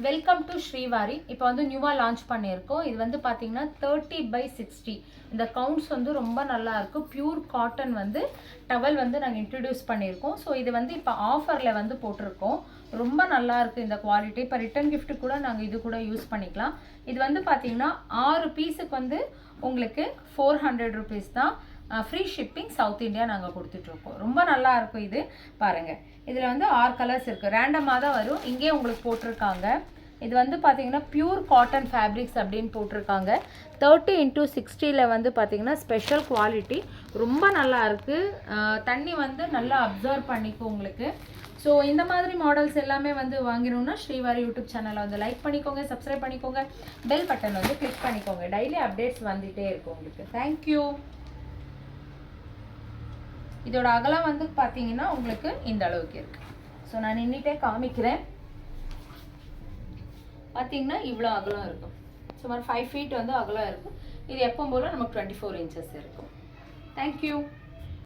Welcome to Srivari. இப்போ வந்து நியூவாக லான்ச் பண்ணியிருக்கோம். இது வந்து பார்த்தீங்கன்னா 30/60. இந்த கவுண்ட்ஸ் வந்து ரொம்ப நல்லா இருக்கும். பியூர் காட்டன் வந்து டவல் வந்து நாங்கள் இன்ட்ரடியூஸ் பண்ணியிருக்கோம். ஸோ இது வந்து இப்போ ஆஃபரில் வந்து போட்டிருக்கோம். ரொம்ப நல்லா இருக்குது இந்த குவாலிட்டி. இப்போ ரிட்டன் கிஃப்ட் கூட நாங்கள் இது கூட யூஸ் பண்ணிக்கலாம். இது வந்து பார்த்தீங்கன்னா 6 பீஸுக்கு வந்து உங்களுக்கு 400 ருபீஸ் தான். ஃப்ரீ ஷிப்பிங் சவுத் இந்தியா நாங்கள் கொடுத்துட்ருக்கோம். ரொம்ப நல்லா இருக்கும். இது பாருங்கள், இதில் வந்து 6 கலர்ஸ் இருக்குது. ரேண்டமாக தான் வரும். இங்கே உங்களுக்கு போட்டிருக்காங்க. இது வந்து பார்த்தீங்கன்னா பியூர் காட்டன் ஃபேப்ரிக்ஸ் அப்படின்னு போட்டிருக்காங்க. 30x60 வந்து பார்த்தீங்கன்னா ஸ்பெஷல் குவாலிட்டி. ரொம்ப நல்லா இருக்குது. தண்ணி வந்து நல்லா அப்சர்வ் பண்ணிக்கும் உங்களுக்கு. ஸோ இந்த மாதிரி மாடல்ஸ் எல்லாமே வந்து வாங்கினோம்னா ஸ்ரீவாரி யூடியூப் சேனலை வந்து லைக் பண்ணிக்கோங்க, சப்ஸ்கிரைப் பண்ணிக்கோங்க, பெல் பட்டன் வந்து கிளிக் பண்ணிக்கோங்க. டெய்லி அப்டேட்ஸ் வந்துகிட்டே இருக்கும் உங்களுக்கு. தேங்க்யூ. இதோட அகலம் வந்து பார்த்தீங்கன்னா உங்களுக்கு இந்த அளவுக்கு இருக்குது. ஸோ நான் நின்றுட்டே காமிக்கிறேன். பார்த்தீங்கன்னா இவ்வளோ அகலம் இருக்கும். சுமார் 5 ஃபீட் வந்து அகலம் இருக்கும். இது எப்போ போல நமக்கு 24 இன்ச்சஸ் இருக்கும். தேங்க்யூ.